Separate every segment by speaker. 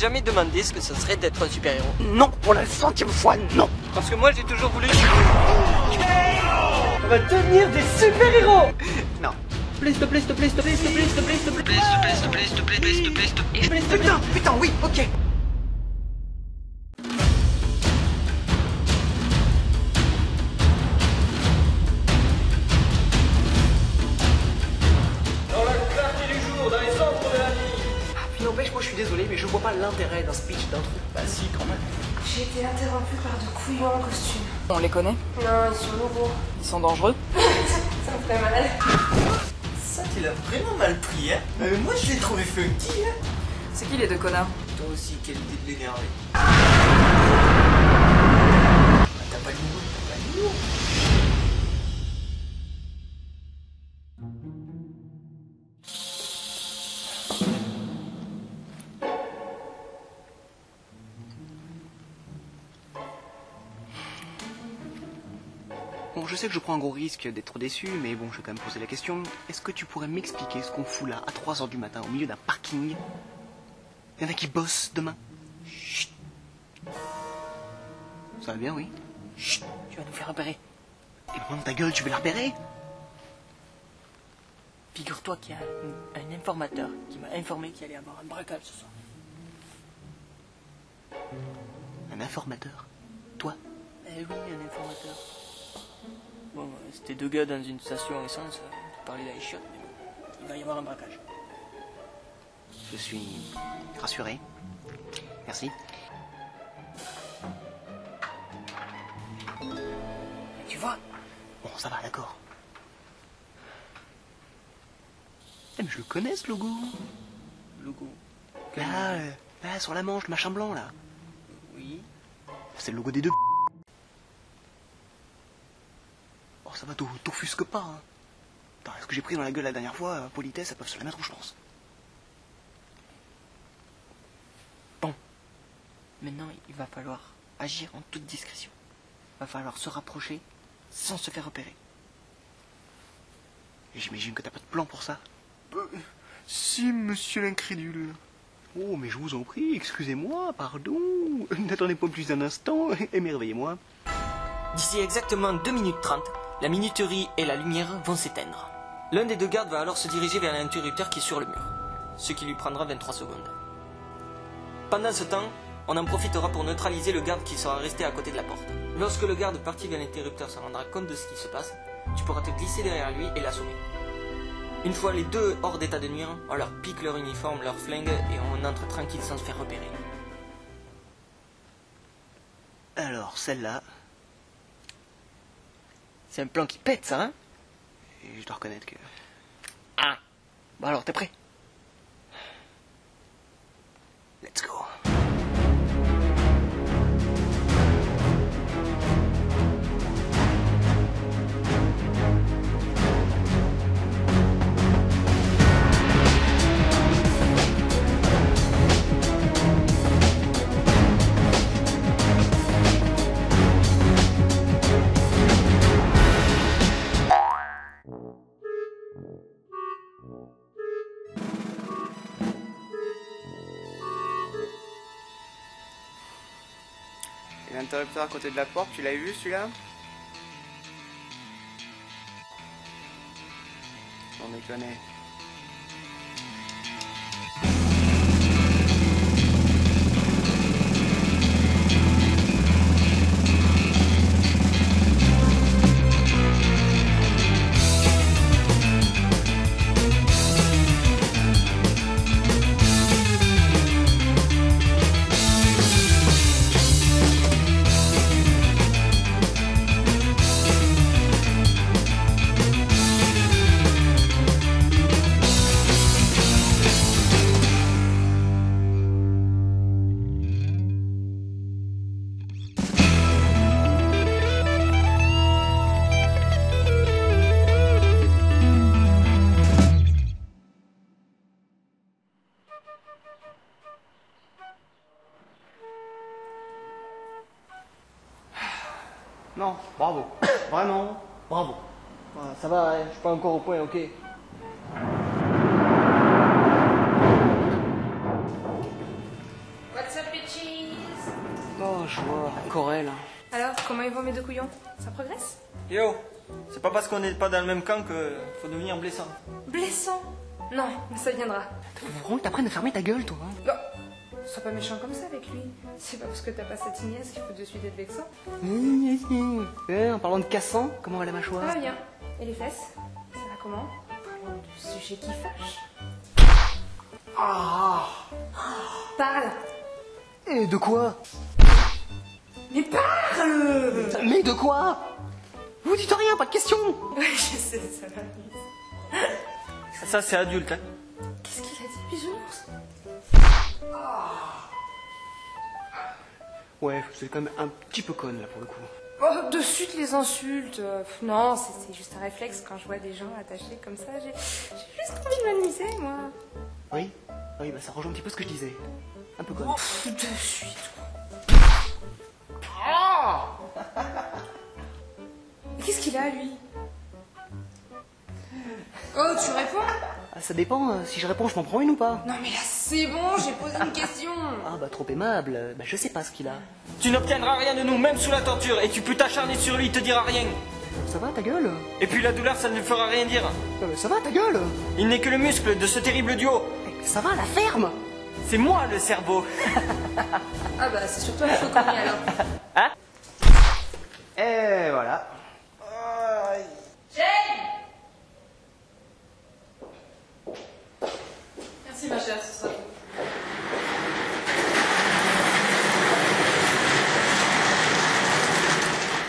Speaker 1: jamais demandé ce que ce serait d'être un super-héros.
Speaker 2: Non, pour la 100e fois, non.
Speaker 1: Parce que moi, j'ai toujours voulu...
Speaker 2: On va devenir des super-héros.
Speaker 1: Non.
Speaker 2: Please, s'il te plaît, s'il te plaît, s'il te plaît, s'il te plaît, s'il te plaît, s'il te plaît. Putain, oui, ok. N'empêche, moi je suis désolé, mais je vois pas l'intérêt d'un speech d'intro. Bah si, quand même.
Speaker 3: J'ai été interrompue par deux couillons en costume.
Speaker 4: On les connaît?
Speaker 3: Non, ils sont nouveaux.
Speaker 4: Ils sont dangereux?
Speaker 3: Ça me fait mal.
Speaker 2: Ça, tu l'as vraiment mal pris, hein. Moi je l'ai trouvé funky, hein.
Speaker 4: C'est qui les deux connards?
Speaker 2: Toi aussi, quelle idée de l'énerver. T'as pas le niveau, t'as pas le niveau.
Speaker 5: Bon, je sais que je prends un gros risque d'être déçu, mais bon, je vais quand même poser la question. Est-ce que tu pourrais m'expliquer ce qu'on fout là, à 3h du matin, au milieu d'un parking? Il y en a qui bossent demain. Chut. Ça va bien, oui? Chut, tu vas nous faire repérer. Et maintenant, ta gueule, tu veux la repérer?
Speaker 4: Figure-toi qu'il y a un informateur qui m'a informé qu'il allait y avoir un braquage ce soir.
Speaker 5: Un informateur? Toi?
Speaker 4: Eh oui, un informateur. Bon, c'était deux gars dans une station essence, qui parlaient dans les chiottes, mais bon, il va y avoir un braquage.
Speaker 5: Je suis rassuré. Merci.
Speaker 4: Tu vois?
Speaker 5: Bon, ça va, d'accord. Eh, mais je le connais, ce logo.
Speaker 4: Logo.
Speaker 5: Là, sur la manche, le machin blanc, là.
Speaker 4: Oui.
Speaker 5: C'est le logo des deux. Oh, ça va, t'offusque pas, hein. Attends, ce que j'ai pris dans la gueule la dernière fois, politesse, ça peut se la mettre où je pense.
Speaker 4: Bon. Maintenant, il va falloir agir en toute discrétion. Il va falloir se rapprocher sans se faire repérer.
Speaker 5: Et j'imagine que t'as pas de plan pour ça. Si, monsieur l'incrédule. Oh, mais je vous en prie, excusez-moi, pardon. N'attendez pas plus d'un instant, émerveillez-moi.
Speaker 1: D'ici exactement 2 minutes 30, la minuterie et la lumière vont s'éteindre. L'un des deux gardes va alors se diriger vers l'interrupteur qui est sur le mur, ce qui lui prendra 23 secondes. Pendant ce temps, on en profitera pour neutraliser le garde qui sera resté à côté de la porte. Lorsque le garde parti vers l'interrupteur se rendra compte de ce qui se passe, tu pourras te glisser derrière lui et l'assommer. Une fois les deux hors d'état de nuire, on leur pique leur uniforme, leur flingue et on entre tranquille sans se faire repérer.
Speaker 5: Alors, celle-là,
Speaker 4: C'est un plan qui pète, ça, hein?
Speaker 5: et je dois reconnaître que...
Speaker 4: Ah. Bon alors, t'es prêt?
Speaker 5: Let's go.
Speaker 6: Et l'interrupteur à côté de la porte, tu l'as vu celui-là? Sans déconner.
Speaker 2: Non, bravo. Vraiment, bravo. Voilà, ça va, hein, je suis pas encore au point, ok.
Speaker 3: What
Speaker 2: corée, là.
Speaker 3: Alors, comment ils vont mes deux couillons? Ça progresse?
Speaker 1: Yo, c'est pas parce qu'on n'est pas dans le même camp que faut devenir blessant.
Speaker 3: Blessant? Non, mais ça viendra.
Speaker 5: Faut vraiment que t'apprennes à fermer ta gueule, toi. Hein.
Speaker 3: Non, sois pas méchant comme ça avec lui. C'est pas parce que t'as pas cette nièce qu'il faut de suite être vexant.
Speaker 5: En parlant de cassant, comment va la mâchoire?
Speaker 3: Ça va bien. Et les fesses? Ça va comment? Parlons de sujet qui fâche. Parle!
Speaker 5: Et de quoi?
Speaker 3: Mais parle!
Speaker 5: Mais de quoi? Vous dites rien, pas de question.
Speaker 3: Ouais, je sais, ça va.
Speaker 1: Ça, c'est adulte, hein.
Speaker 3: Qu'est-ce qu'il a dit, bisounours?
Speaker 5: Ouais, c'est quand même un petit peu conne, là, pour le coup.
Speaker 3: Oh, de suite les insultes. Non, c'est juste un réflexe quand je vois des gens attachés comme ça. J'ai juste envie de m'amuser, moi.
Speaker 5: Oui, oui, bah ça rejoint un petit peu ce que je disais. Un peu conne.
Speaker 3: Oh, de suite. Mais qu'est-ce qu'il a, lui? Oh, tu réponds?
Speaker 5: Ah, ça dépend, si je réponds, je m'en prends une ou pas?
Speaker 3: Non, mais là, c'est bon, j'ai posé une question.
Speaker 5: Ah bah trop aimable, bah je sais pas ce qu'il a.
Speaker 1: Tu n'obtiendras rien de nous, même sous la torture, et tu peux t'acharner sur lui, il te dira rien.
Speaker 5: Ça va ta gueule?
Speaker 1: Et puis la douleur, ça ne lui fera rien dire.
Speaker 5: Ça va ta gueule?
Speaker 1: Il n'est que le muscle de ce terrible duo.
Speaker 5: Ça va la ferme?
Speaker 1: C'est moi le cerveau.
Speaker 3: Ah bah, c'est surtout un faux connu, alors.
Speaker 1: Hein?
Speaker 2: Et voilà.
Speaker 3: Merci, ma chère, ce sera tout.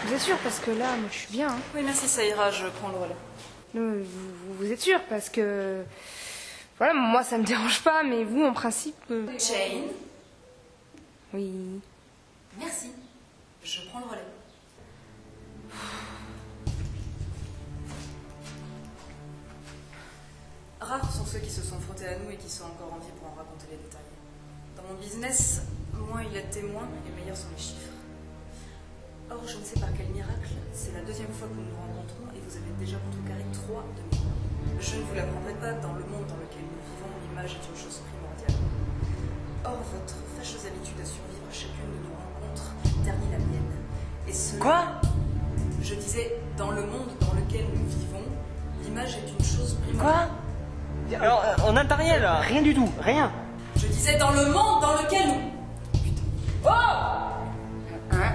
Speaker 3: Vous êtes sûr? Parce que là, moi, je suis bien. Hein.
Speaker 7: Oui, merci, ça ira, je prends le relais.
Speaker 3: Non, vous êtes sûr? Parce que... Voilà, moi, ça me dérange pas, mais vous, en principe...
Speaker 7: Jane,
Speaker 3: Oui...
Speaker 7: merci. Je prends le relais. Rares sont ceux qui se sont frottés à nous et qui sont encore en vie pour en raconter les détails. Dans mon business, moins il y a de témoins et meilleurs sont les chiffres. Or, je ne sais par quel miracle, c'est la deuxième fois que nous nous rencontrons et vous avez déjà contrecarré 3 de mes points. Je ne vous l'apprendrai pas, dans le monde dans lequel nous vivons, l'image est une chose primordiale. Or, votre fâcheuse habitude à survivre à chacune de nos rencontres ternit la mienne. Et cela...
Speaker 1: Quoi?
Speaker 7: Je disais, dans le monde dans lequel nous vivons, l'image est une chose primordiale.
Speaker 1: Quoi? Alors, on n'entend rien là.
Speaker 5: Rien du tout, rien.
Speaker 7: Je disais, dans le monde dans lequel nous... Putain. Oh Hein?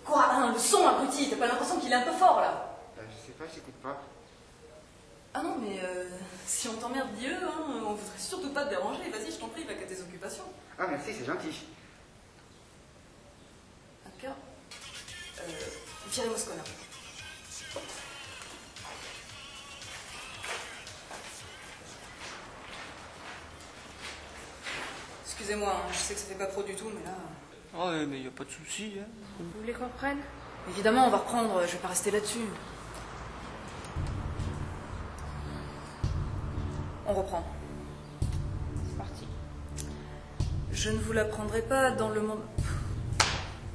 Speaker 7: Quoi? Hein, le son, abruti, t'as pas l'impression qu'il est un peu fort, là?
Speaker 6: Je sais pas, j'écoute pas.
Speaker 7: Ah non, mais si on t'emmerde, dis-le, hein, on voudrait surtout pas te déranger. Vas-y, je t'en prie, va qu'à tes occupations.
Speaker 6: Ah merci, c'est gentil.
Speaker 7: D'accord. Virez-moi ce connard. Excusez-moi, hein, je sais que ça fait pas pro du tout, mais là...
Speaker 1: Oh, ouais, mais y a pas de souci. Hein.
Speaker 3: Vous voulez qu'on reprenne?
Speaker 7: Évidemment, on va reprendre, je vais pas rester là-dessus. On reprend.
Speaker 3: C'est parti.
Speaker 7: Je ne vous l'apprendrai pas dans le monde...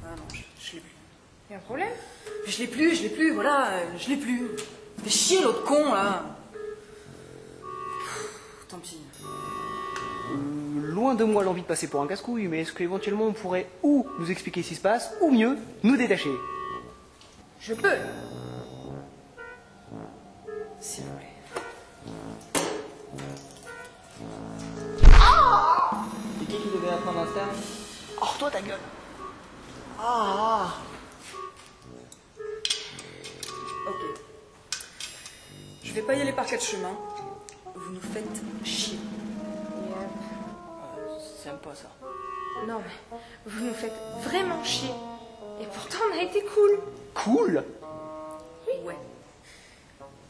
Speaker 7: Ah non, je l'ai plus.
Speaker 3: Y'a un problème?
Speaker 7: Je l'ai plus, voilà, je l'ai plus. Fais chier l'autre con, là. Tant pis.
Speaker 5: Loin de moi l'envie de passer pour un casse-couille, mais est-ce qu'éventuellement on pourrait ou nous expliquer ce qui se passe, ou mieux, nous détacher?
Speaker 3: Je peux.
Speaker 7: S'il vous plaît.
Speaker 2: C'est qui devait apprendre à se taire?
Speaker 5: Oh, toi ta gueule. Ah.
Speaker 7: Ok. Je vais pas y aller par 4 chemins. Vous nous faites chier.
Speaker 1: C'est sympa ça.
Speaker 3: Non, mais vous nous faites vraiment chier. Et pourtant, on a été cool.
Speaker 5: Cool.
Speaker 7: Ouais.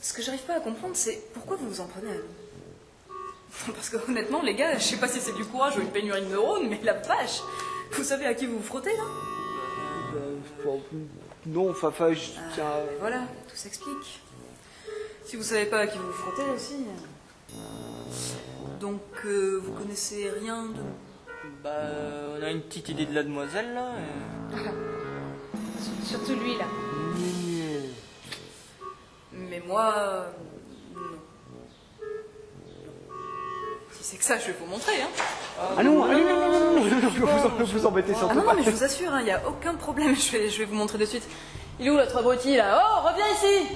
Speaker 7: Ce que j'arrive pas à comprendre, c'est pourquoi vous vous en prenez à nous. Parce que honnêtement, les gars, je sais pas si c'est du courage ou une pénurie de neurones, mais la vache, vous savez à qui vous vous frottez, là?
Speaker 5: Non, enfin, tiens...
Speaker 7: Mais voilà, tout s'explique. Si vous savez pas à qui vous vous frottez aussi. Donc, vous connaissez rien de...
Speaker 1: Bah, on a une petite idée de la demoiselle là.
Speaker 3: Surtout lui, là.
Speaker 7: Mais moi... non. Si c'est que ça, je vais vous montrer, hein.
Speaker 5: Ah non, vous embêtez surtout
Speaker 7: Ah non,
Speaker 5: pas.
Speaker 7: mais je vous assure, il n'y a aucun problème, je vais vous montrer de suite. Il est où l'autre abruti là? Oh, reviens ici!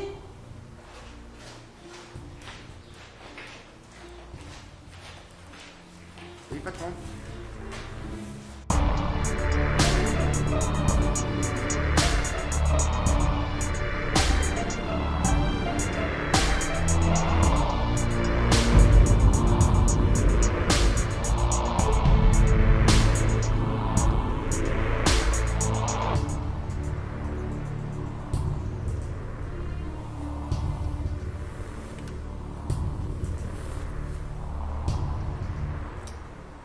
Speaker 6: Oui, patron.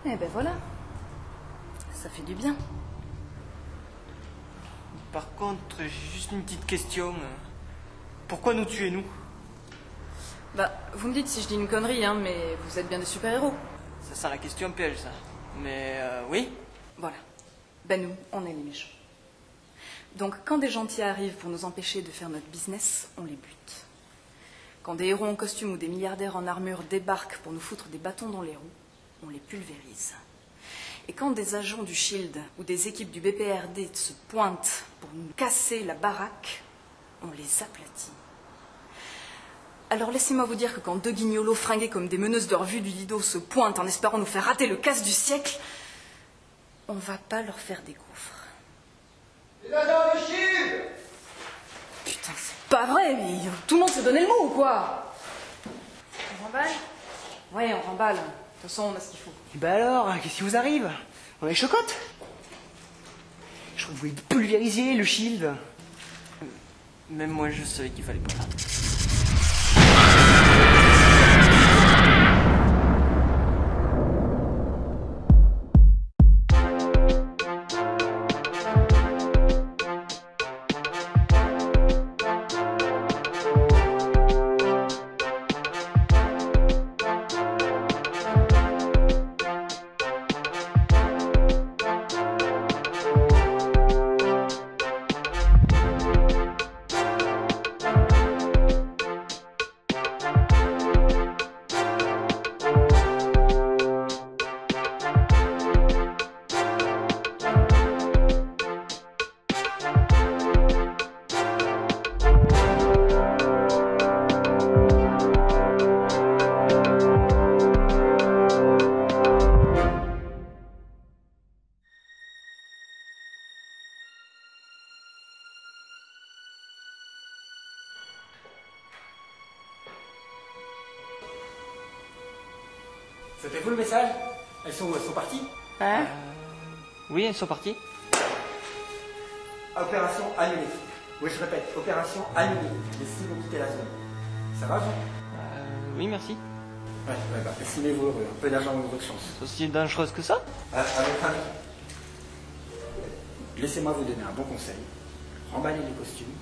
Speaker 7: Eh ben voilà. Ça fait du bien.
Speaker 1: Par contre, j'ai juste une petite question. Pourquoi nous tuer, nous?
Speaker 7: Bah, vous me dites si je dis une connerie, hein, mais vous êtes bien des super-héros.
Speaker 1: Ça sent la question piège, ça. Mais oui.
Speaker 7: Voilà. Ben nous, on est les méchants. Donc quand des gentils arrivent pour nous empêcher de faire notre business, on les bute. Quand des héros en costume ou des milliardaires en armure débarquent pour nous foutre des bâtons dans les roues, on les pulvérise. Et quand des agents du SHIELD ou des équipes du BPRD se pointent pour nous casser la baraque, on les aplatit. Alors laissez-moi vous dire que quand deux guignolos fringués comme des meneuses de revue du Lido se pointent en espérant nous faire rater le casse du siècle, on va pas leur faire des gaufres.
Speaker 6: Les agents du SHIELD!
Speaker 7: Putain, c'est pas vrai, mais tout le monde s'est donné le mot ou quoi? On remballe? Ouais, on remballe. De toute façon, on a ce qu'il faut.
Speaker 5: Et bah alors, qu'est-ce qui vous arrive? On a les chocottes? Je crois que vous voulez pulvériser le shield.
Speaker 1: Même moi, je savais qu'il fallait pas.
Speaker 2: C'était vous le message? Elles sont où? Elles sont parties?
Speaker 1: Hein? Oui, elles sont parties.
Speaker 2: Opération annulée. Oui, je répète, opération annulée. Les cibles ont quitté la zone. Ça va, vous?
Speaker 1: Oui, merci.
Speaker 2: Ouais, bah, estimez-vous heureux. Un peu d'argent ou de chance.
Speaker 1: C'est aussi dangereuse que ça?
Speaker 2: À votre avis. Laissez-moi vous donner un bon conseil. Remballez les costumes,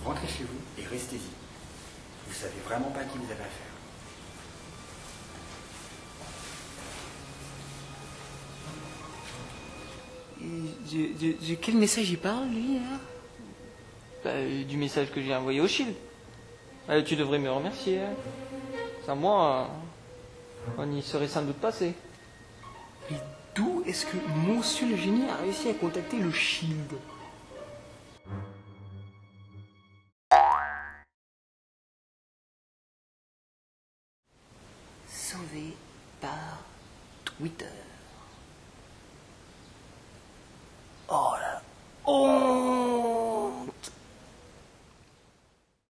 Speaker 2: rentrez chez vous et restez-y. Vous savez vraiment pas à qui vous avez affaire.
Speaker 5: De quel message il parle, lui, là?
Speaker 1: Du message que j'ai envoyé au SHIELD. Tu devrais me remercier. Hein. Sans moi, on y serait sans doute passé.
Speaker 5: Mais d'où est-ce que Monsieur le génie a réussi à contacter le SHIELD? Sauvé par Twitter.